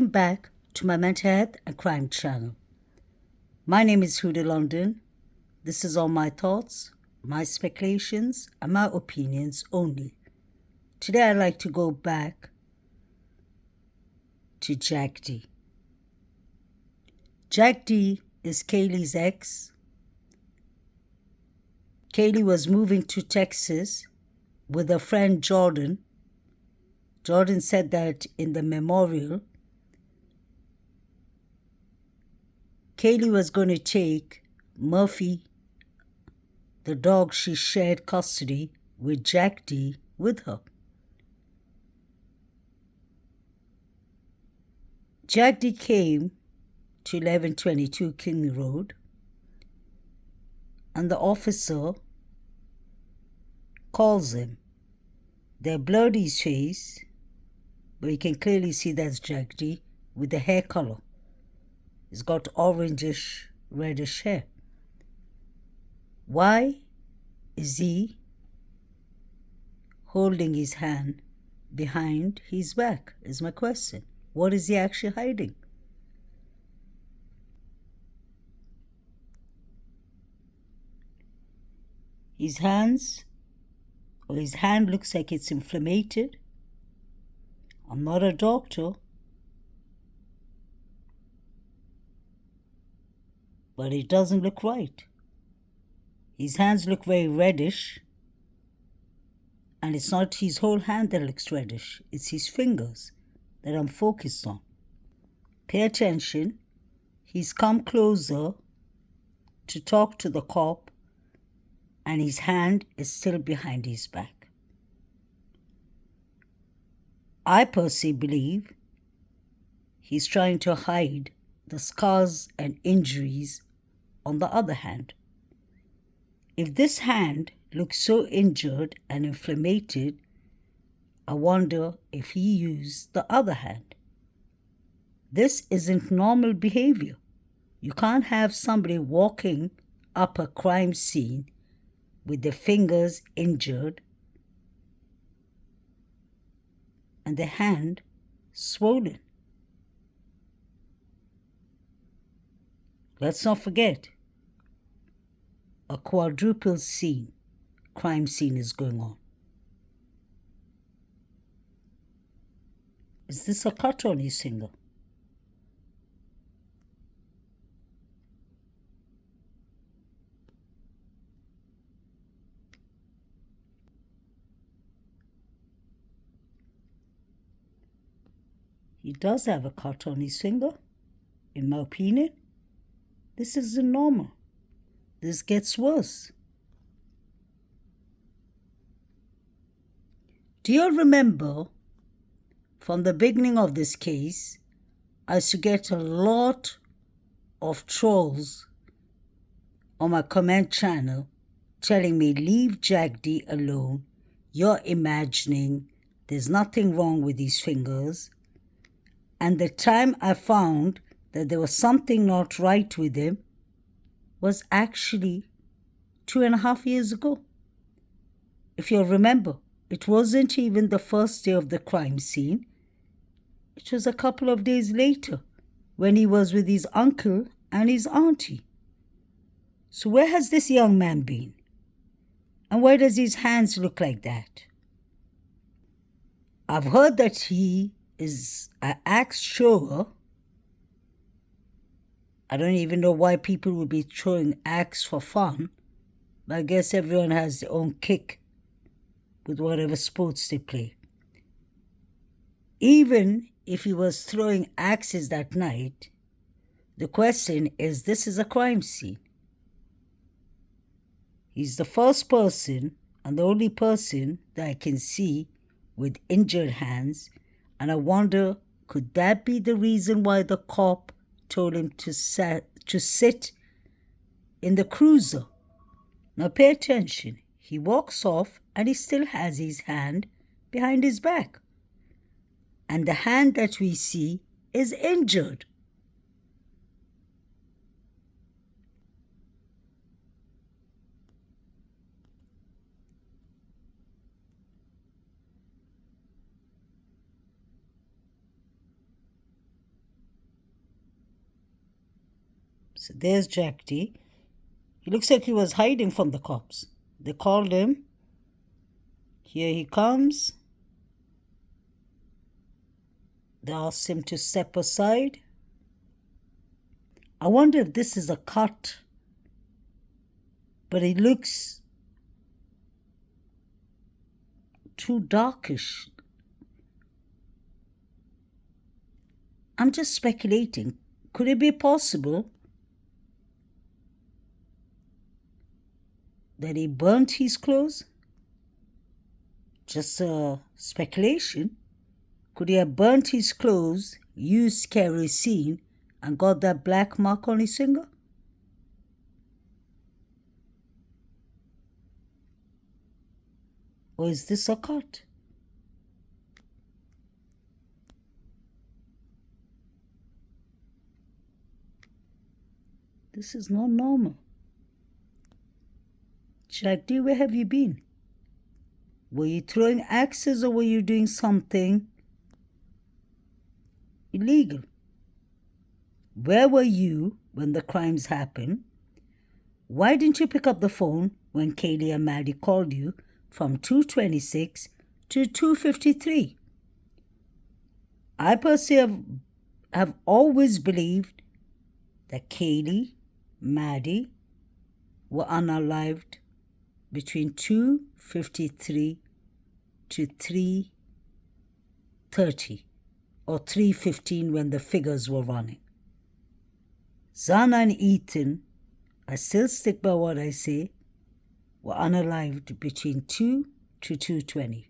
Welcome back to my mental health and crime channel. My name is Huda London. This is all my thoughts, my speculations, and my opinions only. Today I'd like to go back to Jack D. Jack D is Kaylee's ex. Kaylee was moving to Texas with her friend Jordan. Jordan said that in the memorial, Kaylee was going to take Murphy, the dog she shared custody with Jack D, with her. Jack D came to 1122 King Road, and the officer calls him. They blurred his face, but you can clearly see that's Jack D with the hair color. He's got orangish, reddish hair. Why is he holding his hand behind his back, is my question. What is he actually hiding? His hand looks like it's inflamed. I'm not a doctor, but it doesn't look right. His hands look very reddish, and it's not his whole hand that looks reddish, it's his fingers that I'm focused on. Pay attention. He's come closer to talk to the cop, and his hand is still behind his back. I personally believe he's trying to hide the scars and injuries on the other hand. If this hand looks so injured and inflamed, I wonder if he used the other hand. This isn't normal behavior. You can't have somebody walking up a crime scene with their fingers injured and the hand swollen. Let's not forget, a quadruple crime scene is going on. Is this a cut on his finger? He does have a cut on his finger. In my opinion, this isn't normal. This gets worse. Do you remember from the beginning of this case, I used to get a lot of trolls on my comment channel telling me, leave Jack D alone, you're imagining, there's nothing wrong with his fingers. And the time I found that there was something not right with him was actually 2.5 years ago. If you'll remember, it wasn't even the first day of the crime scene. It was a couple of days later when he was with his uncle and his auntie. So where has this young man been? And why does his hands look like that? I've heard that he is an axe thrower. I don't even know why people would be throwing axe for fun, but I guess everyone has their own kick with whatever sports they play. Even if he was throwing axes that night, the question is, this is a crime scene. He's the first person and the only person that I can see with injured hands, and I wonder, could that be the reason why the cop told him to sit in the cruiser? Now pay attention. He walks off and he still has his hand behind his back. And the hand that we see is injured. So there's Jack D. He looks like he was hiding from the cops. They called him. Here he comes. They asked him to step aside. I wonder if this is a cut, but it looks too darkish. I'm just speculating. Could it be possible that he burnt his clothes? Just a speculation. Could he have burnt his clothes, used kerosene, and got that black mark on his finger? Or is this a cut? This is not normal. Jack D, where have you been? Were you throwing axes or were you doing something illegal? Where were you when the crimes happened? Why didn't you pick up the phone when Kaylee and Maddie called you from 2:26 to 2:53? I personally have always believed that Kaylee, Maddie were unalived between 2:53 to 3:30 or 3:15 when the figures were running. Zana and Ethan, I still stick by what I say, were unalived between 2 to 2:20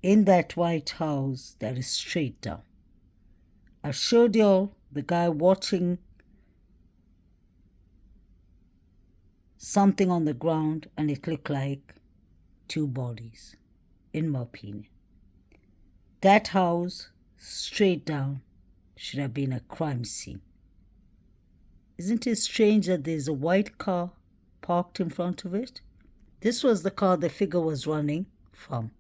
in that White House that is straight down. I showed y'all the guy watching something on the ground and it looked like two bodies, in my opinion. That house, straight down, should have been a crime scene. Isn't it strange that there's a white car parked in front of it? This was the car the figure was running from.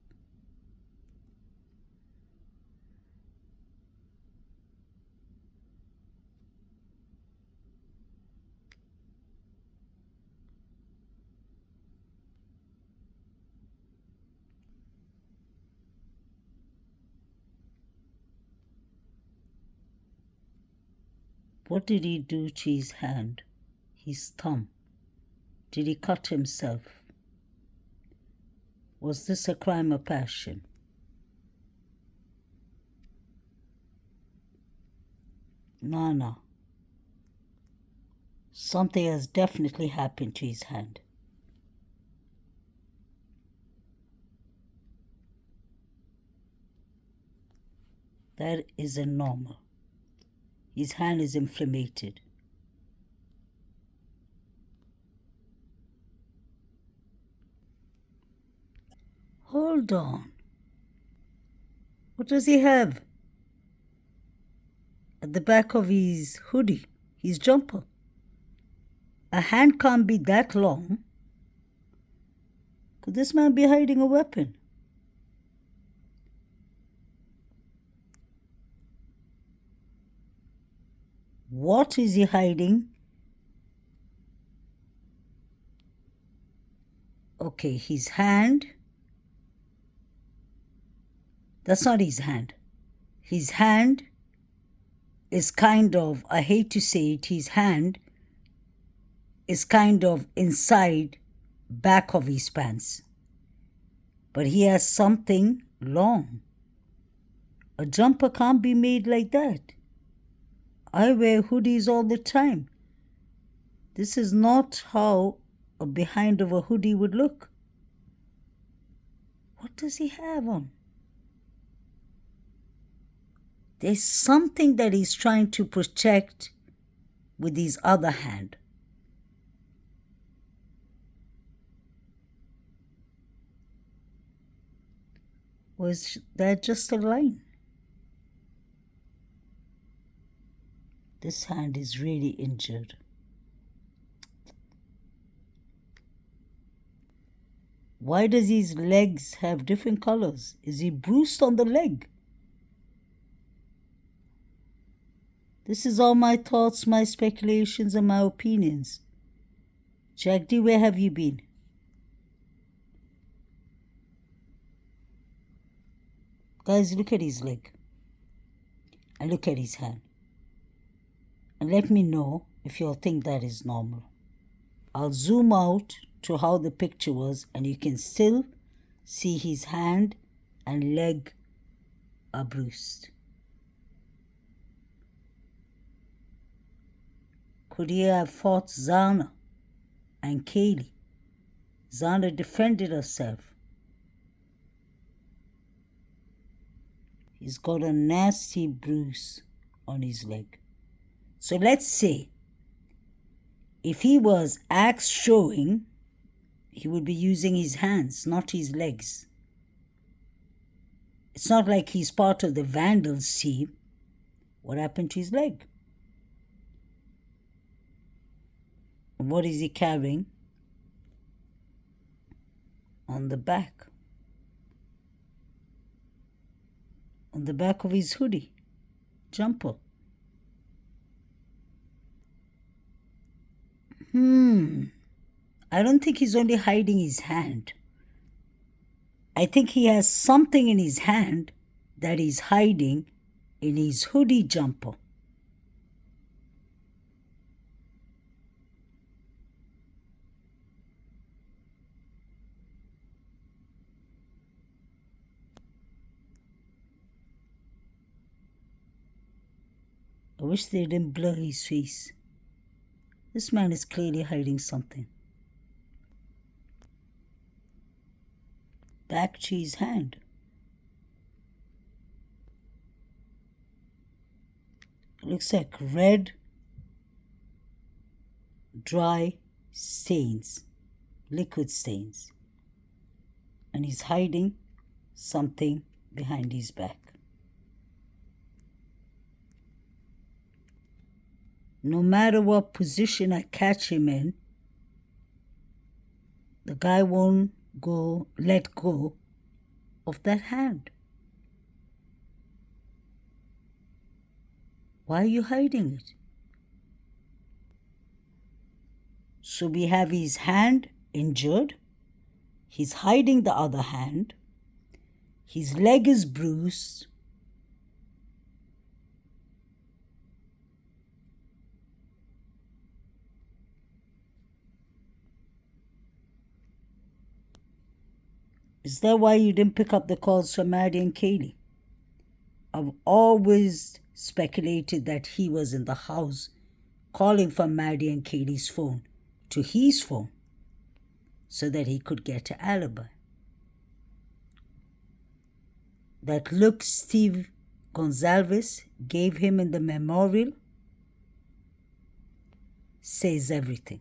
What did he do to his hand, his thumb? Did he cut himself? Was this a crime of passion? No. Something has definitely happened to his hand. That isn't normal. His hand is inflamed. Hold on. What does he have at the back of his hoodie, his jumper? A hand can't be that long. Could this man be hiding a weapon? What is he hiding? Okay, his hand. That's not his hand. His hand is kind of, I hate to say it, his hand is kind of inside back of his pants. But he has something long. A jumper can't be made like that. I wear hoodies all the time. This is not how a behind of a hoodie would look. What does he have on? There's something that he's trying to protect with his other hand. Was that just a line? This hand is really injured. Why does his legs have different colors? Is he bruised on the leg? This is all my thoughts, my speculations, and my opinions. Jagdi, where have you been? Guys, look at his leg. And look at his hand. And let me know if you all think that is normal. I'll zoom out to how the picture was, and you can still see his hand and leg are bruised. Could he have fought Zana and Kaylee? Zana defended herself. He's got a nasty bruise on his leg. So let's say if he was axe showing, he would be using his hands, not his legs. It's not like he's part of the vandals team. What happened to his leg? And what is he carrying on the back? On the back of his hoodie, jumper. I don't think he's only hiding his hand. I think he has something in his hand that he's hiding in his hoodie jumper. I wish they didn't blur his face. This man is clearly hiding something. Back to his hand. It looks like red, dry stains, liquid stains. And he's hiding something behind his back. No matter what position I catch him in, the guy won't let go of that hand. Why are you hiding it? So we have his hand injured. He's hiding the other hand. His leg is bruised. Is that why you didn't pick up the calls from Maddie and Kaylee? I've always speculated that he was in the house calling from Maddie and Kaylee's phone to his phone so that he could get an alibi. That look Steve Gonzalez gave him in the memorial says everything.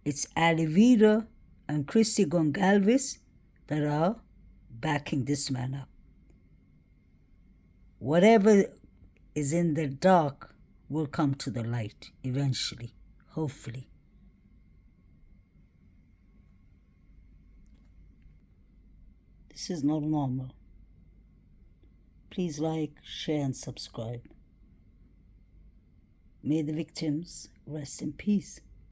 It's Alivira and Christy Gonzalez that are backing this man up. Whatever is in the dark will come to the light eventually, hopefully. This is not normal. Please like, share, and subscribe. May the victims rest in peace.